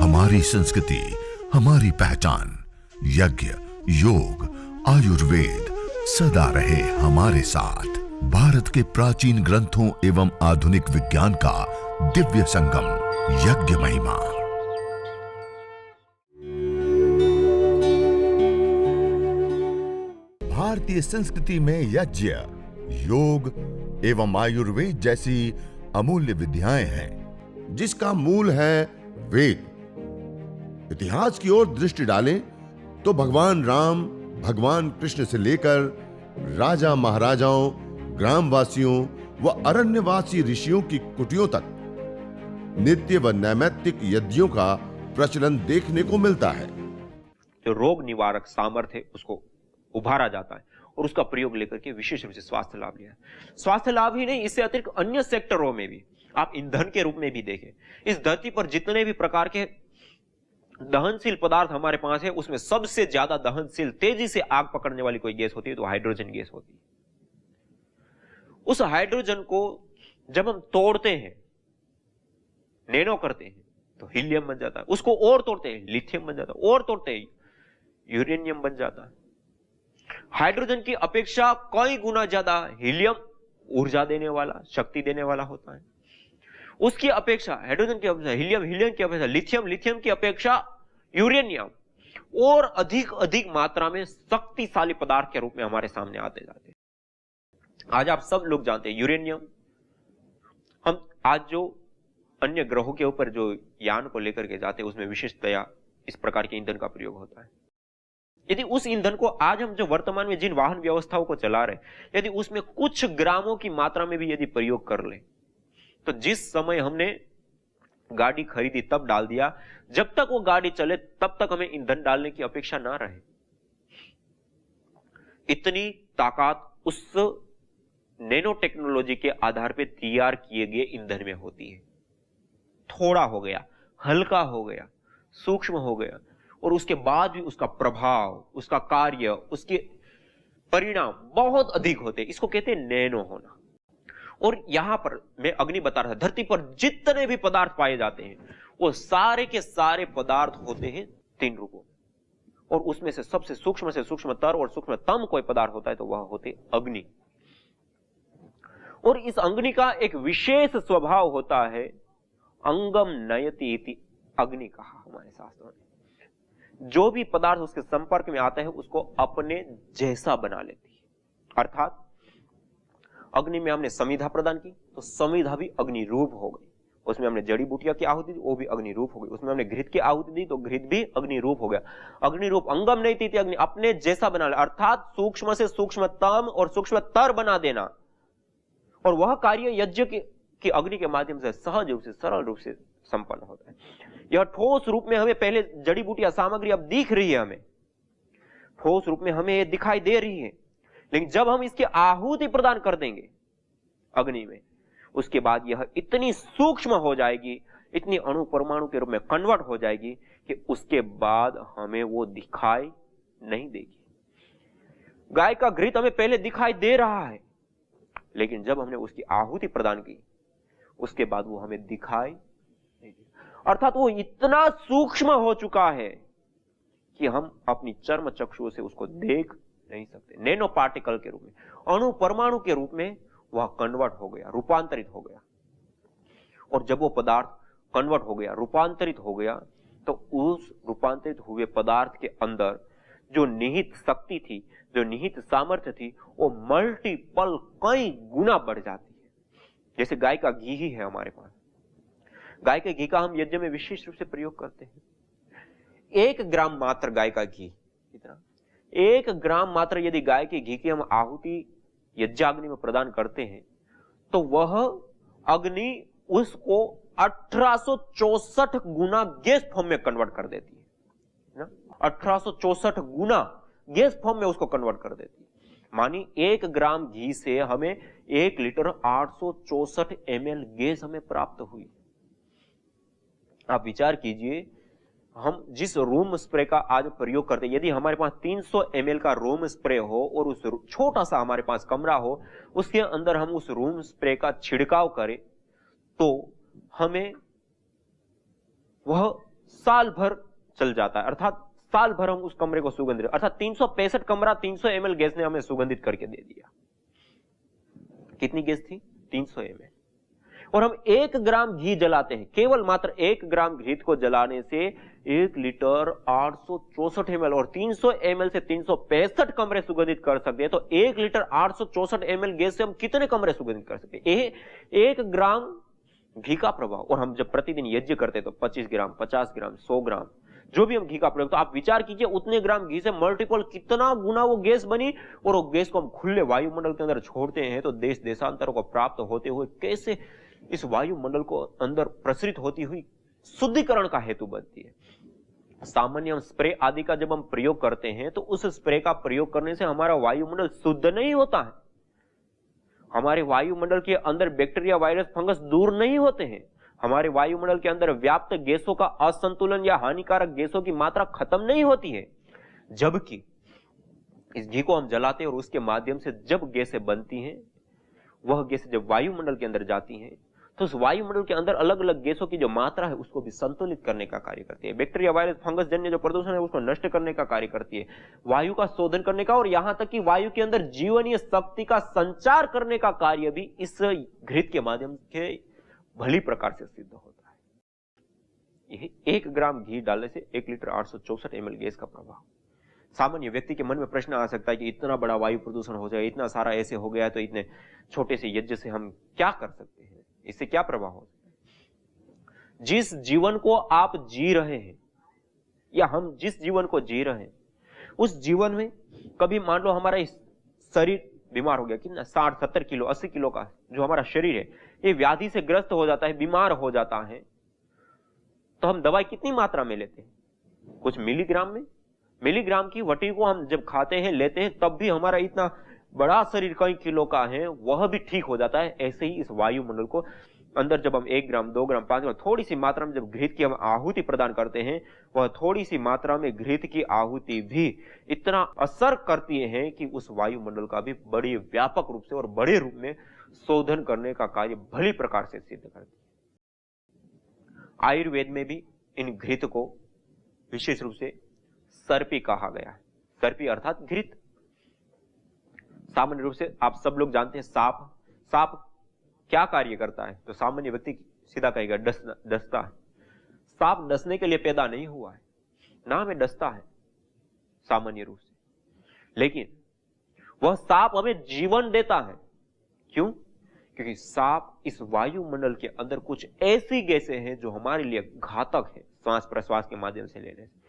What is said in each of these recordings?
हमारी संस्कृति, हमारी पहचान। यज्ञ, योग, आयुर्वेद सदा रहे हमारे साथ। भारत के प्राचीन ग्रंथों एवं आधुनिक विज्ञान का दिव्य संगम, यज्ञ महिमा। भारतीय संस्कृति में यज्ञ, योग एवं आयुर्वेद जैसी अमूल्य विद्याएं हैं, जिसका मूल है वेद। इतिहास की ओर दृष्टि डालें तो भगवान राम, भगवान कृष्ण से लेकर राजा महाराजाओं, ग्रामवासियों व अरण्यवासी ऋषियों की कुटियों तक नित्य व नैमित्तिक यज्ञों का प्रचलन देखने को मिलता है। जो रोग निवारक सामर्थ्य है उसको उभारा जाता है और उसका प्रयोग लेकर के विशेष रूप से स्वास्थ्य लाभ लिया है। स्वास्थ्य लाभ ही नहीं, इससे अतिरिक्त अन्य सेक्टरों में भी आप ईंधन के रूप में भी देखें। इस धरती पर जितने भी प्रकार के दहनशील पदार्थ हमारे पास है, उसमें सबसे ज्यादा दहनशील, तेजी से आग पकड़ने वाली कोई गैस होती है तो हाइड्रोजन गैस होती है। उस हाइड्रोजन को जब हम तोड़ते हैं, नैनो करते हैं, तो हीलियम बन जाता है। उसको और तोड़ते हैं, लिथियम बन जाता है, और तोड़ते हैं, यूरेनियम बन जाता है। हाइड्रोजन की अपेक्षा कई गुना ज्यादा हीलियम ऊर्जा देने वाला, शक्ति देने वाला होता है। उसकी अपेक्षा हाइड्रोजन की अपेक्षा हीलियम, हीलियम की अपेक्षा लिथियम, लिथियम की अपेक्षा यूरेनियम और अधिक मात्रा में शक्तिशाली पदार्थ के रूप में हमारे सामने आते जाते हैं। आज आप सब लोग जानते हैं यूरेनियम, हम आज जो अन्य ग्रहों के ऊपर जो यान को लेकर के जाते हैं उसमें विशेषतया इस प्रकार के ईंधन का प्रयोग होता है। यदि उस ईंधन को आज हम जो वर्तमान में जिन वाहन व्यवस्थाओं को चला रहे, यदि उसमें कुछ ग्रामों की मात्रा में भी यदि प्रयोग कर ले, तो जिस समय हमने गाड़ी खरीदी तब डाल दिया, जब तक वो गाड़ी चले तब तक हमें ईंधन डालने की अपेक्षा ना रहे। इतनी ताकत उस नैनो टेक्नोलॉजी के आधार पर तैयार किए गए ईंधन में होती है। थोड़ा हो गया, हल्का हो गया, सूक्ष्म हो गया, और उसके बाद भी उसका प्रभाव, उसका कार्य, उसके परिणाम बहुत अधिक होते हैं। इसको कहते हैं नैनो होना। और यहां पर मैं अग्नि बता रहा था, धरती पर जितने भी पदार्थ पाए जाते हैं वो सारे के सारे पदार्थ होते हैं 3 रूपों, और उसमें से सबसे सूक्ष्मतर और सूक्ष्मतम कोई पदार्थ होता है तो वह होते अग्नि। और इस अग्नि का एक विशेष स्वभाव होता है, अंगम नयति इति अग्नि कहा हमारे शास्त्रों ने। जो भी पदार्थ उसके संपर्क में आता है उसको अपने जैसा बना लेती है। अर्थात अग्नि में हमने समिधा प्रदान की तो समिधा भी अग्नि रूप हो गई। उसमें हमने जड़ी बूटियां की आहुति दी, वो भी अग्नि रूप हो गई। उसमें हमने घृत की आहुति दी तो घृत भी अग्नि रूप हो गया। अग्नि रूप अंगम नहीं थी, अग्नि अपने जैसा बना ले, अर्थात सूक्ष्म से सूक्ष्मतम और सूक्ष्मतर बना देना। और वह कार्य यज्ञ की अग्नि के माध्यम से सहज रूप से, सरल रूप से संपन्न होता है। यह ठोस रूप में हमें पहले जड़ी बूटियां सामग्री अब दिख रही है, हमें ठोस रूप में हमें ये दिखाई दे रही है, लेकिन जब हम इसकी आहुति प्रदान कर देंगे अग्नि में, उसके बाद यह इतनी सूक्ष्म हो जाएगी, इतनी अणु परमाणु के रूप में कन्वर्ट हो जाएगी कि उसके बाद हमें वो दिखाई नहीं देगी। गाय का घृत हमें पहले दिखाई दे रहा है, लेकिन जब हमने उसकी आहुति प्रदान की उसके बाद वो हमें दिखाई नहीं दी। अर्थात वो इतना सूक्ष्म हो चुका है कि हम अपनी चर्म चक्षुओं से उसको देख नहीं सकते। नैनो पार्टिकल के रूप में, अणु परमाणु के रूप में वह कन्वर्ट हो गया, रूपांतरित हो गया। और जब वो पदार्थ कन्वर्ट हो गया, रूपांतरित हो गया, तो उस रूपांतरित हुए पदार्थ के अंदर जो निहित शक्ति थी, जो निहित सामर्थ्य थी, वो मल्टीपल कई गुना बढ़ जाती है। जैसे गाय का घी ही है हमारे पास, गाय के घी का हम यज्ञ में विशेष रूप से प्रयोग करते हैं। 1 ग्राम मात्र गाय का घी, कितना 1 ग्राम मात्र यदि गाय के घी की हम आहुति यज्ञाग्नि में प्रदान करते हैं तो वह अग्नि उसको 1864 गुना गैस फॉर्म में कन्वर्ट कर देती है ना। 1864 गुना गैस फॉर्म में उसको कन्वर्ट कर देती है। मानी 1 ग्राम घी से हमें 1 लीटर 864 ml गैस हमें प्राप्त हुई। आप विचार कीजिए, हम जिस रूम स्प्रे का आज प्रयोग करते हैं, यदि हमारे पास 300 ml का रूम स्प्रे हो और उस छोटा सा हमारे पास कमरा हो, उसके अंदर हम उस रूम स्प्रे का छिड़काव करें तो हमें वह साल भर चल जाता है, अर्थात साल भर हम उस कमरे को सुगंधित, अर्थात 365 कमरा 300 ml गैस ने हमें सुगंधित करके दे दिया। कितनी गैस थी? 300 ml। और हम 1 ग्राम घी जलाते हैं, केवल मात्र 1 ग्राम घी को जलाने से 1 लीटर 864 ml और 300 ml से 365 कमरे सुगंधित कर सकते हैं। तो 1 लीटर 864 ml गैस से हम कितने कमरे सुगंधित कर सकते हैं? 1 ग्राम घी का प्रभाव। और हम जब प्रतिदिन यज्ञ करते तो 25 ग्राम, 50 ग्राम, 100 ग्राम जो भी हम घी का प्रयोग, तो आप विचार कीजिए उतने ग्राम घी से मल्टीपल कितना गुना वो गैस बनी। और वो गैस को हम खुले वायुमंडल के अंदर छोड़ते हैं तो देश देशांतरों को प्राप्त होते हुए कैसे इस वायुमंडल को अंदर प्रसरित होती हुई शुद्धिकरण का हेतु बनती है। सामान्य हम स्प्रे आदि का जब हम प्रयोग करते हैं तो उस स्प्रे का प्रयोग करने से हमारा वायुमंडल शुद्ध नहीं होता है, हमारे वायुमंडल के अंदर बैक्टीरिया, वायरस, फंगस दूर नहीं होते हैं, हमारे वायुमंडल के अंदर व्याप्त गैसों का असंतुलन या हानिकारक गैसों की मात्रा खत्म नहीं होती है। जबकि इस घी को हम जलाते हैं और उसके माध्यम से जब गैसें बनती हैं, वह गैसें जब वायुमंडल के अंदर जाती हैं तो उस वायुमंडल के अंदर अलग अलग गैसों की जो मात्रा है उसको भी संतुलित करने का कार्य करती है। बैक्टीरिया, वायरस, फंगस जन्य जो प्रदूषण है उसको नष्ट करने का कार्य करती है, वायु का शोधन करने का, और यहां तक कि वायु के अंदर जीवनीय शक्ति का संचार करने का कार्य भी इस घृत के माध्यम से भली प्रकार से सिद्ध होता है। यह 1 ग्राम घी डालने से 1 लीटर 864 ml गैस का प्रभाव। सामान्य व्यक्ति के मन में प्रश्न आ सकता है कि इतना बड़ा वायु प्रदूषण हो जाए, इतना सारा ऐसे हो गया तो इतने छोटे से यज्ञ से हम क्या कर सकते हैं, इससे क्या प्रभाव हो सकता है? जिस जीवन को आप जी रहे हैं या हम जिस जीवन को जी रहे हैं उस जीवन में कभी मान लो हमारा शरीर बीमार हो गया, कितना 60-70 किलो 80 किलो का जो हमारा शरीर है ये व्याधि से ग्रस्त हो जाता है, बीमार हो जाता है, तो हम दवाई कितनी मात्रा में लेते हैं? कुछ मिलीग्राम में। मिलीग्राम की वटी को हम जब खाते हैं, लेते हैं, तब भी हमारा इतना बड़ा शरीर कई किलो का है वह भी ठीक हो जाता है। ऐसे ही इस वायुमंडल को अंदर जब हम 1 ग्राम, 2 ग्राम, 5 ग्राम थोड़ी सी मात्रा में जब घृत की हम आहुति प्रदान करते हैं, वह थोड़ी सी मात्रा में घृत की आहुति भी इतना असर करती है कि उस वायुमंडल का भी बड़ी व्यापक रूप से और बड़े रूप में शोधन करने का कार्य भली प्रकार से सिद्ध करती है। आयुर्वेद में भी इन घृत को विशेष रूप से सर्पी कहा गया है। सर्पी अर्थात घृत। सामान्य रूप से आप सब लोग जानते हैं सांप क्या कार्य करता है, तो सामान्य व्यक्ति सीधा कहेगा डसता है। सांप डसने के लिए पैदा नहीं हुआ है, ना हमें डसता है सामान्य रूप से, लेकिन वह सांप हमें जीवन देता है। क्यों? क्योंकि सांप इस वायुमंडल के अंदर कुछ ऐसी गैसें हैं जो हमारे लिए घातक है, श्वास प्रश्वास के माध्यम से लेने से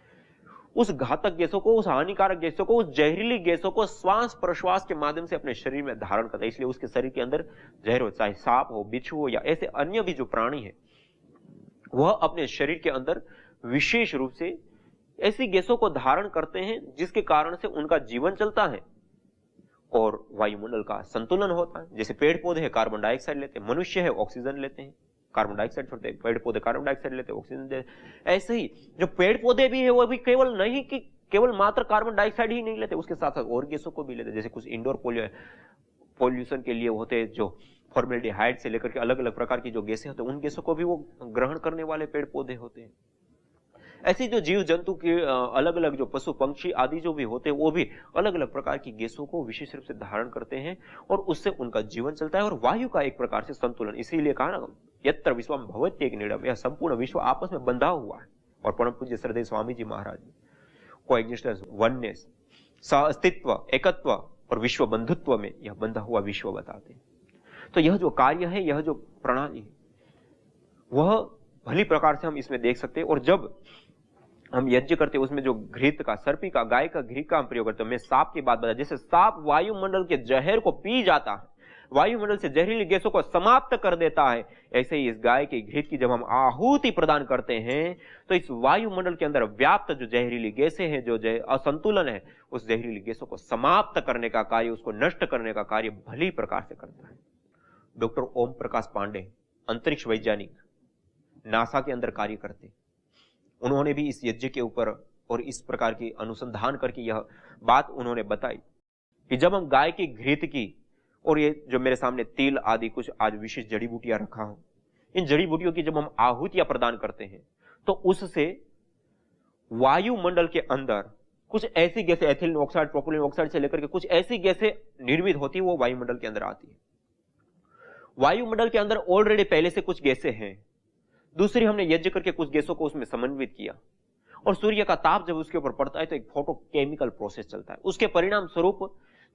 उस घातक गैसों को, उस हानिकारक गैसों को, उस जहरीली गैसों को श्वास प्रश्वास के माध्यम से अपने शरीर में धारण करता है। इसलिए उसके शरीर के अंदर जहर हो, चाहे सांप हो, बिच्छू हो या ऐसे अन्य भी जो प्राणी है, वह अपने शरीर के अंदर विशेष रूप से ऐसी गैसों को धारण करते हैं जिसके कारण से उनका जीवन चलता है और वायुमंडल का संतुलन होता है। जैसे पेड़ पौधे हैं कार्बन डाइऑक्साइड लेते हैं, मनुष्य है ऑक्सीजन लेते हैं, कार्बन डाइऑक्साइड छोड़ते हैं, पेड़ पौधे कार्बन डाइऑक्साइड लेते हैं, ऑक्सीजन देते हैं। ऐसे ही जो पेड़ पौधे भी है वो भी केवल नहीं कि केवल मात्र कार्बन डाइऑक्साइड ही नहीं लेते, उसके साथ साथ और गैसों को भी लेते हैं। जैसे कुछ इंडोर पॉल्यूशन के लिए होते हैं जो फॉर्मेल्डिहाइड से लेकर के अलग अलग प्रकार की जो गैसें होते हैं, उन गैसों को भी वो ग्रहण करने वाले पेड़ पौधे होते हैं। ऐसी जो जीव जंतु के अलग अलग जो पशु पक्षी आदि जो भी होते हैं वो भी अलग अलग प्रकार की गैसों को विशेष रूप से धारण करते हैं और उससे उनका जीवन चलता है और वायु का एक प्रकार से संतुलन। इसीलिए कहा ना, यत्र विश्वम भवत्येक नीडम, यह संपूर्ण विश्व आपस में बंधा हुआ है। और परम पूज्य श्रद्धेय स्वामी जी महाराज को एग्जिस्टेंस, वननेस, अस्तित्व, एकत्व और विश्व बंधुत्व में यह बंधा हुआ विश्व बताते हैं। तो यह जो कार्य है, यह जो प्रणाली है, वह भली प्रकार से हम इसमें देख सकते हैं। और जब हम यज्ञ करते हैं उसमें जो घृत का, सर्पी का, गाय का घृत का हम प्रयोग करते हैं। मैं सांप की बात बता, जैसे सांप वायुमंडल के जहर को पी जाता है, वायुमंडल से जहरीली गैसों को समाप्त कर देता है, ऐसे ही इस गाय के घृत की जब हम आहुति प्रदान करते हैं तो इस वायुमंडल के अंदर व्याप्त जो जहरीली गैसें हैं, जो असंतुलन है, उस जहरीली गैसों को समाप्त करने का कार्य, उसको नष्ट करने का कार्य भली प्रकार से करता है। डॉक्टर ओम प्रकाश पांडे, अंतरिक्ष वैज्ञानिक, नासा के अंदर कार्य करते, उन्होंने भी इस यज्ञ के ऊपर और इस प्रकार की अनुसंधान करके यह बात उन्होंने बताई कि जब हम गाय की घृत की, और ये जो मेरे सामने तिल आदि कुछ आज विशेष जड़ी बूटियां रखा हूं, इन जड़ी बूटियों की जब हम आहुतियां प्रदान करते हैं तो उससे वायुमंडल के अंदर कुछ ऐसी गैसें, एथिलीन ऑक्साइड, प्रोपिलीन ऑक्साइड से लेकर के कुछ ऐसी गैसें निर्मित होती है, वो वायुमंडल के अंदर आती है। वायुमंडल के अंदर ऑलरेडी पहले से कुछ गैसें हैं। दूसरी, हमने यज्ञ करके कुछ गैसों को उसमें समन्वित किया, और सूर्य का ताप जब उसके ऊपर पड़ता है तो एक फोटोकेमिकल प्रोसेस चलता है। उसके परिणाम स्वरूप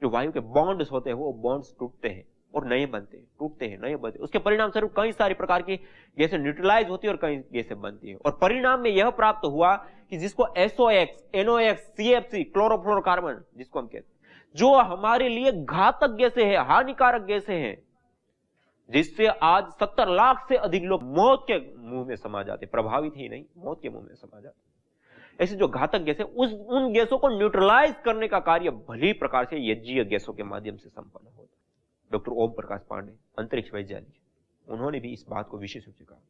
जो वायु के बॉन्ड्स होते हैं वो बॉन्ड्स टूटते हैं और नए बनते हैं, टूटते हैं, नए बनते हैं। उसके परिणाम स्वरूप कई सारी प्रकार की गैसें न्यूट्रलाइज होती है और कई गैसें बनती है। और परिणाम में यह प्राप्त हुआ कि जिसको SOx, NOx, CFC, क्लोरोफ्लोरोकार्बन जिसको हम कहते हैं, जो हमारे लिए घातक गैसें हैं, हानिकारक गैसें हैं, जिससे आज 70 लाख से अधिक लोग मौत के मुंह में समा जाते, प्रभावित ही नहीं, मौत के मुंह में समा जाते। ऐसी जो घातक गैसें, उन गैसों को न्यूट्रलाइज करने का कार्य भली प्रकार से यज्ञीय गैसों के माध्यम से संपन्न होता है। डॉक्टर ओम प्रकाश पांडे, अंतरिक्ष वैज्ञानिक, उन्होंने भी इस बात को विशेष रूप से कहा।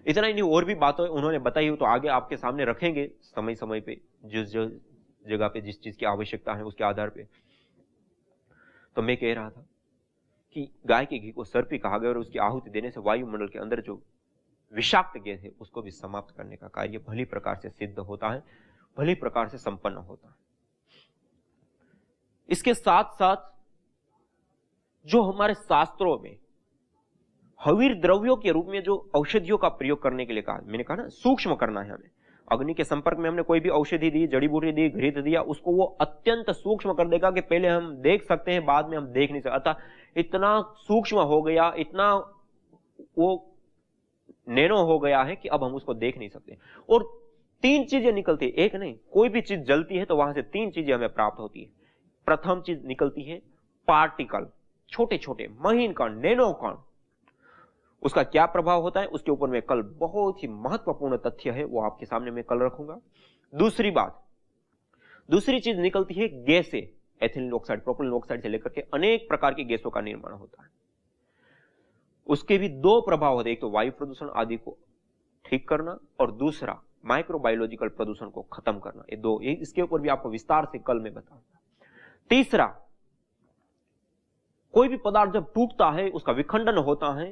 इतना ही नहीं, और भी बातें उन्होंने बताई हो तो आगे आपके सामने रखेंगे समय समय पे, जिस जगह पे जिस चीज की आवश्यकता है उसके आधार पे। तो मैं कह रहा था कि गाय के घी को सर्पी कहा गया और उसकी आहुति देने से वायुमंडल के अंदर जो विषाक्त गैस है उसको भी समाप्त करने का कार्य भली प्रकार से सिद्ध होता है, भली प्रकार से संपन्न होता है। इसके साथ साथ जो हमारे शास्त्रों में हवीर द्रव्यों के रूप में जो औषधियों का प्रयोग करने के लिए कहा, मैंने कहा ना सूक्ष्म करना है हमें। अग्नि के संपर्क में हमने कोई भी औषधि दी, जड़ी बूटी दी, घृत दिया, उसको वो अत्यंत सूक्ष्म कर देगा कि पहले हम देख सकते हैं, बाद में हम देख नहीं सकते। अतः इतना सूक्ष्म हो गया, इतना वो नैनो हो गया है कि अब हम उसको देख नहीं सकते। और 3 चीजें निकलती है, एक नहीं, कोई भी चीज जलती है तो वहां से 3 चीजें हमें प्राप्त होती है। प्रथम चीज निकलती है पार्टिकल, छोटे छोटे महीन कण, नैनो कण। उसका क्या प्रभाव होता है उसके ऊपर में कल बहुत ही महत्वपूर्ण तथ्य है, वो आपके सामने मैं कल रखूंगा। दूसरी बात, दूसरी चीज निकलती है गैसें, एथिलीन ऑक्साइड, प्रोपिलीन ऑक्साइड से लेकर के अनेक प्रकार की गैसों का निर्माण होता है। उसके भी 2 प्रभाव होते हैं, एक तो वायु प्रदूषण आदि को ठीक करना और दूसरा माइक्रोबायोलॉजिकल प्रदूषण को खत्म करना। ये 2, इसके ऊपर भी आपको विस्तार से कल मैं बताऊंगा। तीसरा, कोई भी पदार्थ जब टूटता है, उसका विखंडन होता है,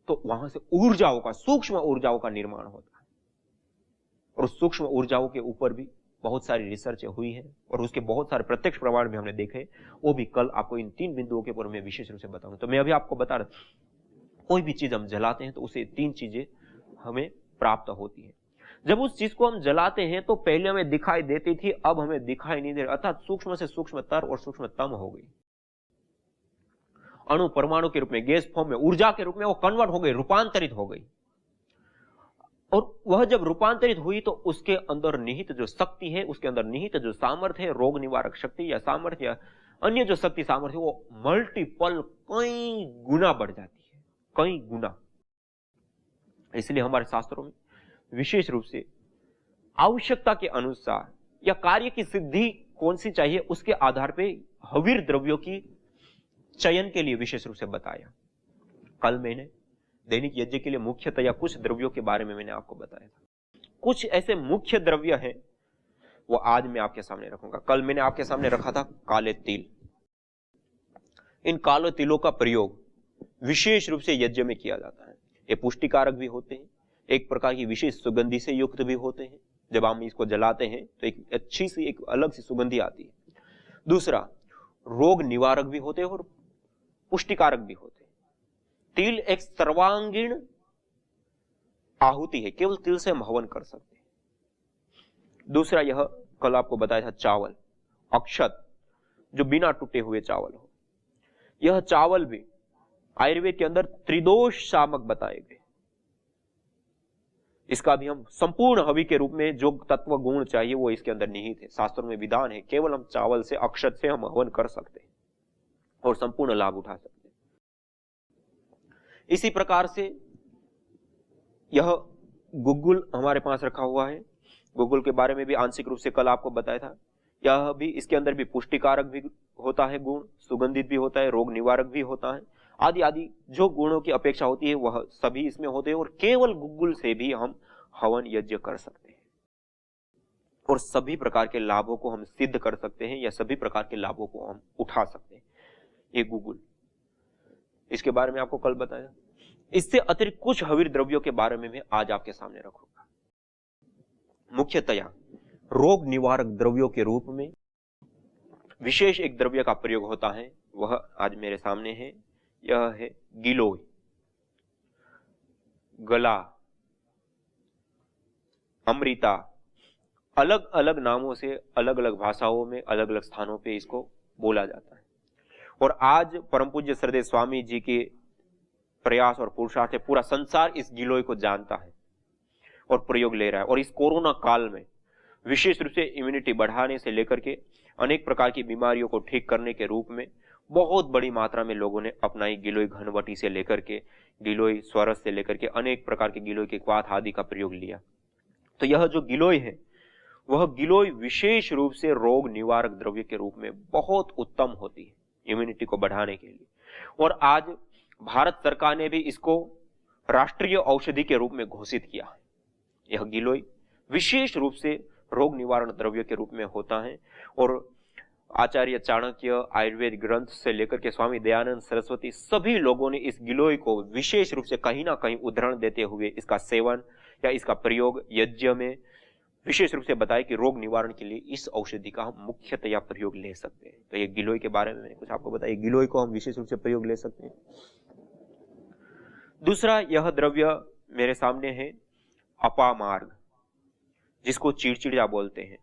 तो वहां से ऊर्जाओं का, सूक्ष्म ऊर्जाओं का निर्माण होता है। और उस सूक्ष्म ऊर्जाओं के ऊपर भी बहुत सारी रिसर्च हुई है और उसके बहुत सारे प्रत्यक्ष प्रमाण भी हमने देखे, वो भी कल आपको इन 3 बिंदुओं के ऊपर मैं विशेष रूप से बताऊंगा। तो मैं अभी आपको बता रहा, कोई भी चीज हम जलाते हैं तो उसे 3 चीजें हमें प्राप्त होती है। जब उस चीज को हम जलाते हैं तो पहले हमें दिखाई देती थी, अब हमें दिखाई नहीं दे रही, अर्थात सूक्ष्म से सूक्ष्मतर और सूक्ष्मतम हो गई। अणु परमाणु के रूप में, गैस फॉर्म में, ऊर्जा के रूप में वो कन्वर्ट हो गई, रूपांतरित हो गई। और वह जब रूपांतरित हुई तो उसके अंदर निहित जो शक्ति है, उसके अंदर निहित जो सामर्थ्य है, रोग निवारक शक्ति या सामर्थ्य या अन्य जो शक्ति सामर्थ्य, वो मल्टीपल कई गुना बढ़ जाती है, कई गुना। इसलिए हमारे शास्त्रों में विशेष रूप से आवश्यकता के अनुसार या कार्य की सिद्धि कौन सी चाहिए उसके आधार पर हवीर द्रव्यों की चयन के लिए विशेष रूप से बताया। कल मैंने दैनिक यज्ञ के लिए मुख्यतया कुछ द्रव्यों के बारे में मैंने आपको बताया था। कुछ ऐसे मुख्य द्रव्य हैं वो आज मैं आपके सामने रखूंगा। कल मैंने आपके सामने रखा था काले तिल। इन काले तिलों का प्रयोग विशेष रूप से यज्ञ में किया जाता है। ये पुष्टिकारक भी होते हैं, एक प्रकार की विशेष सुगंधि से युक्त भी होते हैं। जब हम इसको जलाते हैं तो एक अच्छी सी, एक अलग सी सुगंधी आती है। दूसरा, रोग निवारक भी होते हैं और पुष्टिकारक भी होते हैं। तिल एक सर्वांगीण आहुति है, केवल तिल से हम हवन कर सकते हैं। दूसरा, यह कल आपको बताया था चावल, अक्षत, जो बिना टूटे हुए चावल हो। यह चावल भी आयुर्वेद के अंदर त्रिदोष शामक बताए गए। इसका भी हम संपूर्ण हवि के रूप में जो तत्व गुण चाहिए वो इसके अंदर निहित है। शास्त्रों में विधान है, केवल हम चावल से, अक्षत से हम हवन कर सकते हैं और संपूर्ण लाभ उठा सकते हैं। इसी प्रकार से यह गुग्गुल हमारे पास रखा हुआ है। गुग्गुल के बारे में भी आंशिक रूप से कल आपको बताया था। यह भी, इसके अंदर भी पुष्टिकारक भी होता है गुण, सुगंधित भी होता है, रोग निवारक भी होता है, आदि आदि जो गुणों की अपेक्षा होती है वह सभी इसमें होते हैं। और केवल गुग्गुल से भी हम हवन यज्ञ कर सकते हैं और सभी प्रकार के लाभों को हम सिद्ध कर सकते हैं या सभी प्रकार के लाभों को हम उठा सकते हैं। ये गुग्गुल, इसके बारे में आपको कल बताया। इससे अतिरिक्त कुछ हवीर द्रव्यों के बारे में मैं आज आपके सामने रखूंगा। मुख्यतया रोग निवारक द्रव्यों के रूप में विशेष एक द्रव्य का प्रयोग होता है, वह आज मेरे सामने है। यह है गिलोय। गला, अमृता, अलग अलग नामों से अलग अलग भाषाओं में अलग अलग स्थानों पे इसको बोला जाता है। और आज परम पूज्य श्रद्धेय स्वामी जी के प्रयास और पुरुषार्थ से पूरा संसार इस गिलोय को जानता है और प्रयोग ले रहा है। और इस कोरोना काल में विशेष रूप से इम्यूनिटी बढ़ाने से लेकर के अनेक प्रकार की बीमारियों को ठीक करने के रूप में बहुत बड़ी मात्रा में लोगों ने अपनाई गिलोय घनवटी से लेकर के गिलोय स्वरस से लेकर के अनेक प्रकार के गिलोय के क्वाथ आदि का प्रयोग लिया। तो यह जो गिलोय है वह गिलोय विशेष रूप से रोग निवारक द्रव्य के रूप में बहुत उत्तम होती है इम्यूनिटी को बढ़ाने के लिए। और आज भारत सरकार ने भी इसको राष्ट्रीय औषधि के रूप में घोषित किया है। यह गिलोय विशेष रूप से रोग निवारण द्रव्य के रूप में होता है। और आचार्य चाणक्य, आयुर्वेद ग्रंथ से लेकर के स्वामी दयानंद सरस्वती, सभी लोगों ने इस गिलोय को विशेष रूप से कहीं ना कहीं उदाहरण देते हुए इसका सेवन या इसका प्रयोग यज्ञ में विशेष रूप से बताया कि रोग निवारण के लिए इस औषधि का हम मुख्यतया प्रयोग ले सकते हैं। तो ये गिलोय के बारे में मैंने कुछ आपको बताया, गिलोय को हम विशेष रूप से प्रयोग ले सकते हैं। दूसरा यह द्रव्य मेरे सामने है अपामार्ग, जिसको चिड़चिड़ा बोलते हैं,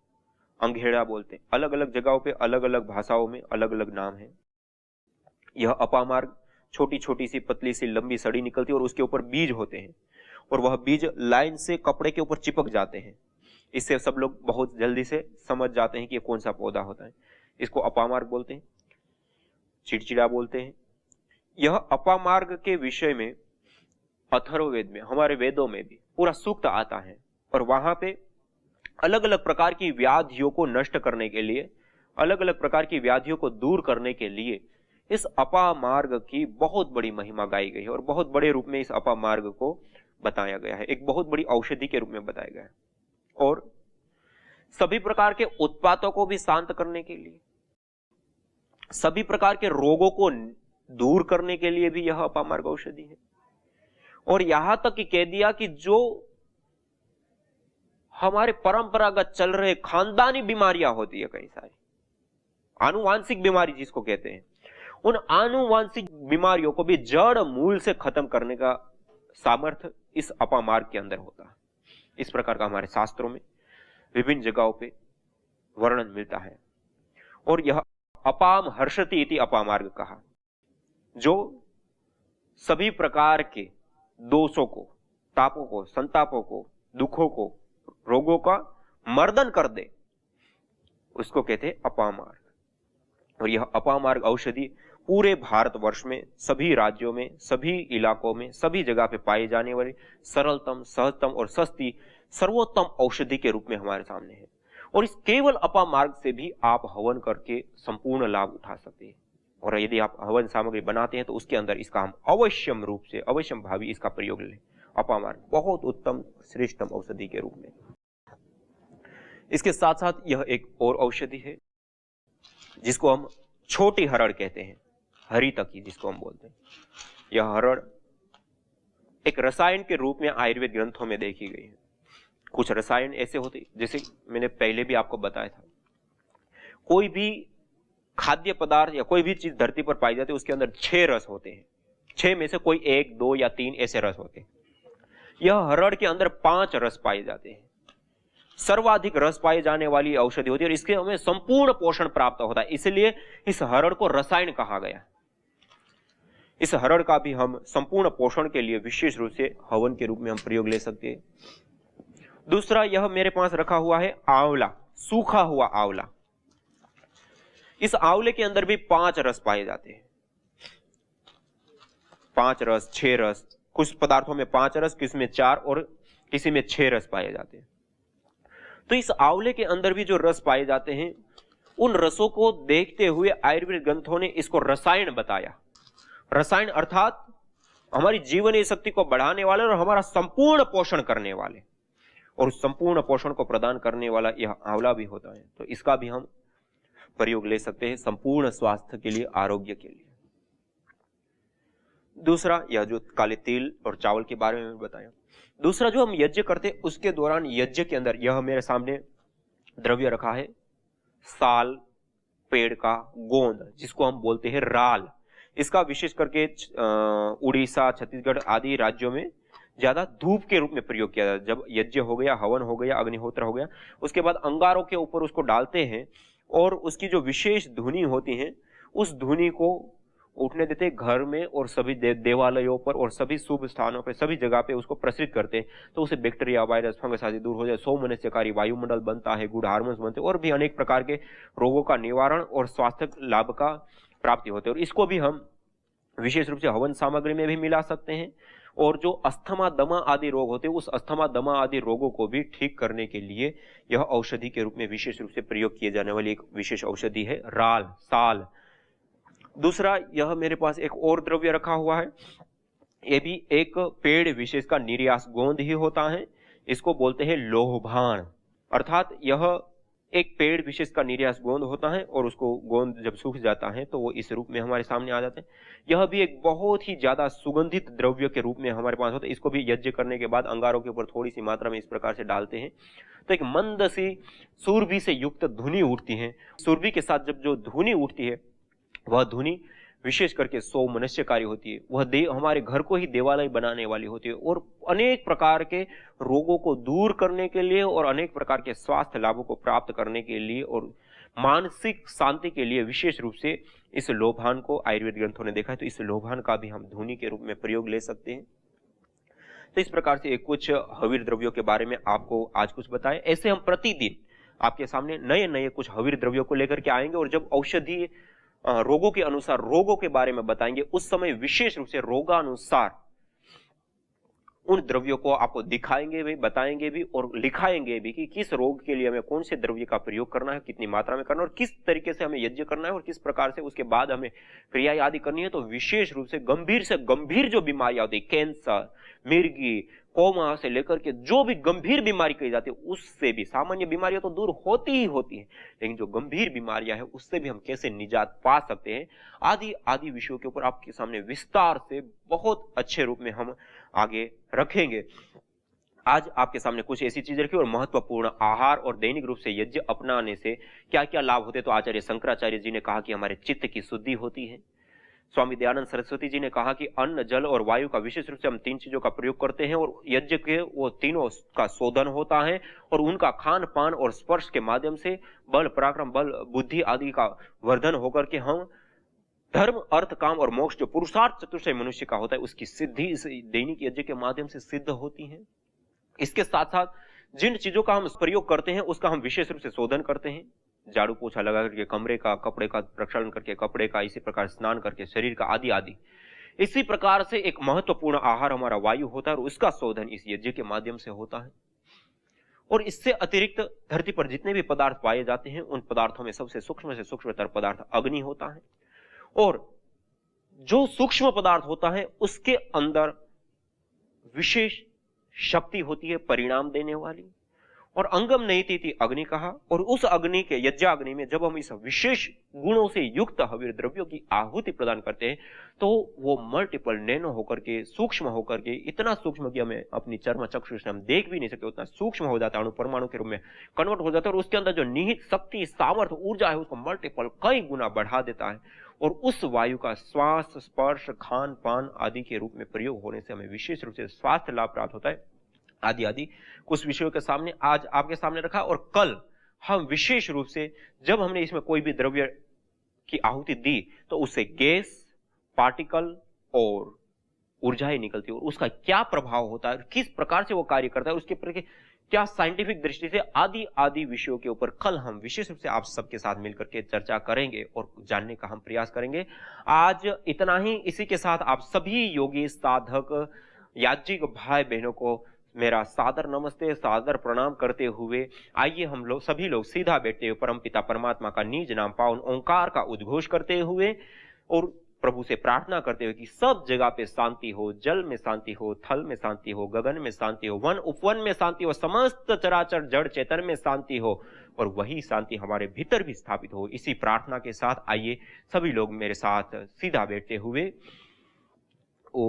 अंघेड़ा बोलते हैं। अलग अलग जगहों पे अलग अलग भाषाओं में अलग अलग नाम है। यह अपामार्ग छोटी छोटी सी पतली सी लंबी सड़ी निकलती है और उसके ऊपर बीज होते हैं और वह बीज लाइन से कपड़े के ऊपर चिपक जाते हैं। इससे सब लोग बहुत जल्दी से समझ जाते हैं कि ये कौन सा पौधा होता है। इसको अपामार्ग बोलते हैं, चिड़चिड़ा बोलते हैं। यह अपामार्ग के विषय में अथर्ववेद में, हमारे वेदों में भी पूरा सूक्त आता है और वहां पे अलग अलग प्रकार की व्याधियों को नष्ट करने के लिए, अलग अलग प्रकार की व्याधियों को दूर करने के लिए इस अपामार्ग की बहुत बड़ी महिमा गाई गई है और बहुत बड़े रूप में इस अपामार्ग को बताया गया है, एक बहुत बड़ी औषधि के रूप में बताया गया है। और सभी प्रकार के उत्पातों को भी शांत करने के लिए, सभी प्रकार के रोगों को दूर करने के लिए भी यह अपामार्ग औषधि है। और यहां तक कि कह दिया कि जो हमारे परंपरागत चल रहे खानदानी बीमारियां होती है, कई सारी आनुवांशिक बीमारी जिसको कहते हैं, उन आनुवांशिक बीमारियों को भी जड़ मूल से खत्म करने का सामर्थ्य इस अपामार्ग के अंदर होता है। इस प्रकार का हमारे शास्त्रों में विभिन्न जगहों पे वर्णन मिलता है। और यह अपाम हर्षति इति अपामार्ग कहा, जो सभी प्रकार के दोषों को, तापों को, संतापों को, दुखों को, रोगों का मर्दन कर दे, उसको कहते हैं अपामार्ग। और यह अपामार्ग औषधि पूरे भारतवर्ष में सभी राज्यों में, सभी इलाकों में, सभी जगह पे पाई जाने वाली सरलतम, सहजतम और सस्ती सर्वोत्तम औषधि के रूप में हमारे सामने है। और इस केवल अपामार्ग से भी आप हवन करके संपूर्ण लाभ उठा सकते हैं। और यदि आप हवन सामग्री बनाते हैं तो उसके अंदर इसका हम अवश्यम रूप से, अवश्यम भावी इसका प्रयोग लें। अपामार्ग बहुत उत्तम श्रेष्ठतम औषधि के रूप में। इसके साथ साथ यह एक और औषधि है जिसको हम छोटी हरड़ कहते हैं, हरितकी जिसको हम बोलते हैं। यह हरड़ एक रसायन के रूप में आयुर्वेद ग्रंथों में देखी गई है। कुछ रसायन ऐसे होते, जैसे मैंने पहले भी आपको बताया था, कोई भी खाद्य पदार्थ या कोई भी चीज धरती पर पाई जाती है उसके अंदर 6 रस होते हैं। 6 में से कोई 1, 2 या 3 ऐसे रस होते हैं। यह हरड़ के अंदर 5 रस पाए जाते हैं। सर्वाधिक रस पाए जाने वाली औषधि होती है और इसके हमें संपूर्ण पोषण प्राप्त होता है। इसलिए इस हरड़ को रसायन कहा गया। इस हरड़ का भी हम संपूर्ण पोषण के लिए विशेष रूप से हवन के रूप में हम प्रयोग ले सकते हैं। दूसरा, यह मेरे पास रखा हुआ है आंवला, सूखा हुआ आंवला। इस आंवले के अंदर भी 5 रस पाए जाते हैं। 5 रस, 6 रस, कुछ पदार्थों में 5 रस, किसी में 4 और किसी में 6 रस पाए जाते हैं। तो इस आंवले के अंदर भी जो रस पाए जाते हैं, उन रसों को देखते हुए आयुर्वेद ग्रंथों ने इसको रसायन बताया। रसायन अर्थात हमारी जीवनीय शक्ति को बढ़ाने वाले और हमारा संपूर्ण पोषण करने वाले, और उस संपूर्ण पोषण को प्रदान करने वाला यह आंवला भी होता है। तो इसका भी हम प्रयोग ले सकते हैं संपूर्ण स्वास्थ्य के लिए, आरोग्य के लिए। दूसरा, यह जो काले तिल और चावल के बारे में बताया। दूसरा, जो हम यज्ञ करते हैं उसके दौरान यज्ञ के अंदर, यह मेरे सामने द्रव्य रखा है, साल पेड़ का गोंद, जिसको हम बोलते हैं राल। इसका विशेष करके उड़ीसा, छत्तीसगढ़ आदि राज्यों में ज्यादा धूप के रूप में प्रयोग किया जाता है। जब यज्ञ हो गया, हवन हो गया, अग्निहोत्र हो गया, उसके बाद अंगारों के ऊपर उसको डालते हैं और उसकी जो विशेष धुनी होती है, उस धुनी को उठने देते हैं घर में, और सभी देवालयों पर और सभी शुभ स्थानों पर, सभी जगह पे उसको प्रसरित करते हैं। तो उसे बैक्टीरिया, वायरस, फंगस आदि दूर हो जाए, सौमनस्यकारी वायुमंडल बनता है, गुड हार्मोन्स बनते हैं, और भी अनेक प्रकार के रोगों का निवारण और स्वास्थ्य लाभ का प्राप्ति होते हैं। और इसको भी हम विशेष रूप से हवन सामग्री में भी मिला सकते हैं। और जो अस्थमा, दमा आदि रोग होते हैं, उस अस्थमा, दमा आदि रोगों को भी ठीक करने के लिए यह औषधि के रूप में विशेष रूप से प्रयोग किए जाने वाली एक विशेष औषधि है राल, साल। दूसरा, यह मेरे पास एक और द्रव्य रखा हुआ है, यह भी एक पेड़ विशेष का निर्यास गोंद ही होता है। इसको बोलते हैं लोहभान, अर्थात यह एक पेड़ विशेष का निर्यास गोंद होता है, और उसको गोंद जब सूख जाता है तो वो इस रूप में हमारे सामने आ जाते हैं। यह भी एक बहुत ही ज्यादा सुगंधित द्रव्य के रूप में हमारे पास होता है। इसको भी यज्ञ करने के बाद अंगारों के ऊपर थोड़ी सी मात्रा में इस प्रकार से डालते हैं, तो एक मंद सी सुरभि से युक्त धुनी उठती है। सुरभि के साथ जब जो धुनी उठती है, वह धुनी विशेष करके सौमनस्यकारी होती है। वह हमारे घर को ही देवालय बनाने वाली होती है, और अनेक प्रकार के रोगों को दूर करने के लिए और अनेक प्रकार के स्वास्थ्य लाभों को प्राप्त करने के लिए और मानसिक शांति के लिए विशेष रूप से इस लोभान को आयुर्वेद ग्रंथों ने देखा है। तो इस लोभान का भी हम धुनी के रूप में प्रयोग ले सकते हैं। तो इस प्रकार से एक कुछ हवीर द्रव्यों के बारे में आपको आज कुछ बताया। ऐसे हम प्रतिदिन आपके सामने नए नए कुछ हवीर द्रव्यों को लेकर के आएंगे, और जब औषधि रोगों के अनुसार रोगों के बारे में बताएंगे, उस समय विशेष रूप से रोगानुसार उन द्रव्यों को आपको दिखाएंगे भी, बताएंगे भी और लिखाएंगे भी कि किस रोग के लिए हमें कौन से द्रव्य का प्रयोग करना है, कितनी मात्रा में करना है, और किस तरीके से हमें यज्ञ करना है, और किस प्रकार से उसके बाद हमें क्रिया आदि करनी है। तो विशेष रूप से गंभीर जो बीमारियां होती है, कैंसर, मिर्गी, कोमा से लेकर के जो भी गंभीर बीमारी कही जाती है, उससे भी, सामान्य बीमारियां तो दूर होती ही होती हैं, लेकिन जो गंभीर बीमारियां हैं उससे भी हम कैसे निजात पा सकते हैं, आदि आदि विषयों के ऊपर आपके सामने विस्तार से बहुत अच्छे रूप में हम आगे रखेंगे। आज आपके सामने कुछ ऐसी चीजें रखी, और महत्वपूर्ण आहार और दैनिक रूप से यज्ञ अपनाने से क्या क्या लाभ होते। तो आचार्य शंकराचार्य जी ने कहा कि हमारे चित्त की शुद्धि होती है। स्वामी दयानंद सरस्वती जी ने कहा कि अन्न, जल और वायु का विशेष रूप से हम 3 चीजों का प्रयोग करते हैं, और यज्ञ के वो तीनों का शोधन होता है, और उनका खान पान और स्पर्श के माध्यम से बल, पराक्रम, बल, बुद्धि आदि का वर्धन होकर के हम धर्म, अर्थ, काम और मोक्ष, जो पुरुषार्थ चतुष्टय मनुष्य का होता है, उसकी सिद्धि इस दैनिक यज्ञ के माध्यम से सिद्ध होती है। इसके साथ साथ जिन चीजों का हम प्रयोग करते हैं उसका हम विशेष रूप से शोधन करते हैं। झाड़ू पोछा लगा करके, कमरे का, कपड़े का प्रक्षालन करके, कपड़े का, इसी प्रकार स्नान करके, शरीर का, आदि आदि। इसी प्रकार से एक महत्वपूर्ण आहार हमारा वायु होता है, और उसका शोधन इस यज्ञ के माध्यम से होता है। और इससे अतिरिक्त धरती पर जितने भी पदार्थ पाए जाते हैं, उन पदार्थों में सबसे सूक्ष्म से सूक्ष्मतर पदार्थ अग्नि होता है, और जो सूक्ष्म पदार्थ होता है उसके अंदर विशेष शक्ति होती है परिणाम देने वाली, और अंगम नयति अग्नि कहा। और उस अग्नि के, यज्ञाग्नि में जब हम इस विशेष गुणों से युक्त हवीर द्रव्यों की आहुति प्रदान करते हैं, तो वो मल्टीपल नैनो होकर के, सूक्ष्म होकर के, इतना सूक्ष्म कि हमें अपनी चर्म चक्षु से हम देख भी नहीं सकते, उतना सूक्ष्म हो जाता है, अणु परमाणु के रूप में कन्वर्ट हो जाता है, और उसके अंदर जो निहित शक्ति, सामर्थ्य, ऊर्जा है, उसको मल्टीपल कई गुना बढ़ा देता है। और उस वायु का श्वास, स्पर्श, खान पान आदि के रूप में प्रयोग होने से हमें विशेष रूप से स्वास्थ्य लाभ प्राप्त होता है, आदि आदि कुछ विषयों के सामने आज आपके सामने रखा। और कल हम विशेष रूप से जब हमने इसमें कोई भी द्रव्य की आहुति दी, तो उससे गैस, पार्टिकल और ऊर्जाएं निकलती है, और उसका क्या प्रभाव होता है, किस प्रकार से वो कार्य करता है, उसके प्रति क्या साइंटिफिक दृष्टि से, आदि आदि विषयों के ऊपर कल हम विशेष रूप से आप सबके साथ मिलकर के चर्चा करेंगे और जानने का हम प्रयास करेंगे। आज इतना ही। इसी के साथ आप सभी योगी, साधक, याज्ञिक भाई बहनों को मेरा सादर नमस्ते, सादर प्रणाम करते हुए आइए हम लोग सभी लोग सीधा बैठते हुए परमपिता परमात्मा का निज नाम पावन ओंकार का उद्घोष करते हुए और प्रभु से प्रार्थना करते हुए कि सब जगह पे शांति हो, जल में शांति हो, थल में शांति हो, गगन में शांति हो, वन उपवन में शांति हो, समस्त चराचर जड़ चेतन में शांति हो, और वही शांति हमारे भीतर भी स्थापित हो। इसी प्रार्थना के साथ आइए सभी लोग मेरे साथ सीधा बैठते हुए ओम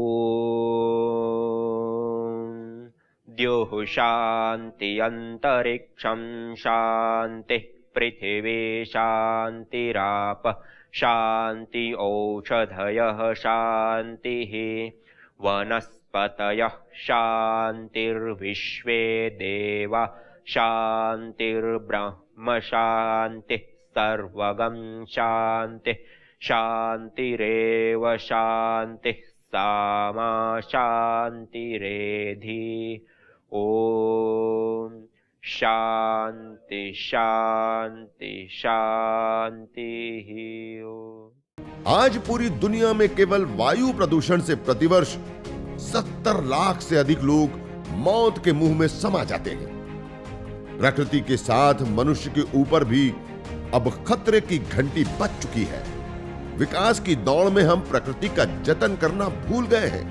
द्योः शान्ति अंतरिक्षं शान्ति पृथिवी शान्तिराप शान्ति औषधयः शान्तिः वनस्पतयः शान्तिर्विश्वे देवा शान्तिर्ब्रह्म शान्तिः सर्वगं शान्तिः शान्तिरेव शान्तिः सामा शान्तिरेधि। ओम शांति शांति शांति ही। आज पूरी दुनिया में केवल वायु प्रदूषण से प्रतिवर्ष 70 लाख से अधिक लोग मौत के मुंह में समा जाते हैं। प्रकृति के साथ मनुष्य के ऊपर भी अब खतरे की घंटी बज चुकी है। विकास की दौड़ में हम प्रकृति का जतन करना भूल गए हैं।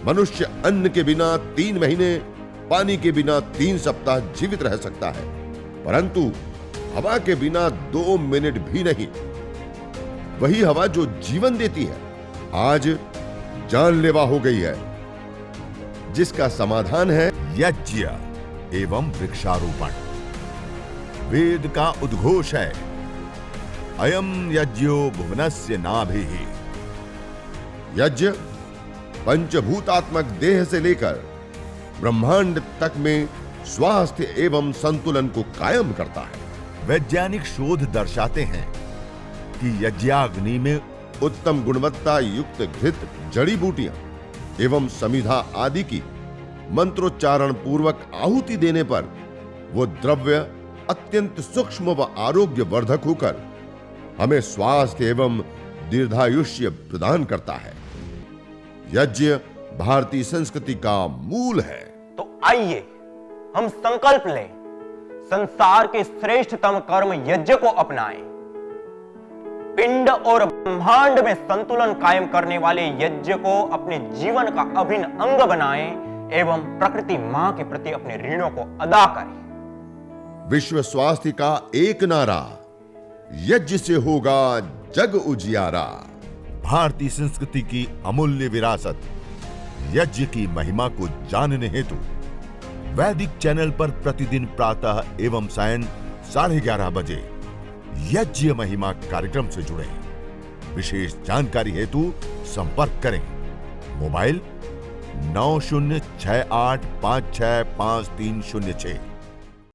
मनुष्य अन्न के बिना 3 महीने, पानी के बिना 3 सप्ताह जीवित रह सकता है, परंतु हवा के बिना 2 मिनट भी नहीं। वही हवा जो जीवन देती है आज जानलेवा हो गई है, जिसका समाधान है यज्ञ एवं वृक्षारोपण। वेद का उद्घोष है, अयम यज्ञो भुवनस्य नाभिः। यज्ञ पंचभूतात्मक देह से लेकर ब्रह्मांड तक में स्वास्थ्य एवं संतुलन को कायम करता है। वैज्ञानिक शोध दर्शाते हैं कि यज्ञाग्नि में उत्तम गुणवत्ता युक्त घृत, जड़ी बूटियां एवं समिधा आदि की मंत्रोच्चारण पूर्वक आहुति देने पर वो द्रव्य अत्यंत सूक्ष्म व आरोग्य वर्धक होकर हमें स्वास्थ्य एवं दीर्घायुष्य प्रदान करता है। यज्ञ भारतीय संस्कृति का मूल है। तो आइए हम संकल्प लें, संसार के श्रेष्ठतम कर्म यज्ञ को अपनाएं। पिंड और ब्रह्मांड में संतुलन कायम करने वाले यज्ञ को अपने जीवन का अभिन्न अंग बनाएं एवं प्रकृति मां के प्रति अपने ऋणों को अदा करें। विश्व स्वास्थ्य का एक नारा, यज्ञ से होगा जग उजियारा। भारतीय संस्कृति की अमूल्य विरासत यज्ञ की महिमा को जानने हेतु वैदिक चैनल पर प्रतिदिन प्रातः एवं सायं 11:30 बजे यज्ञ महिमा कार्यक्रम से जुड़ें। विशेष जानकारी हेतु संपर्क करें। मोबाइल 9068565306।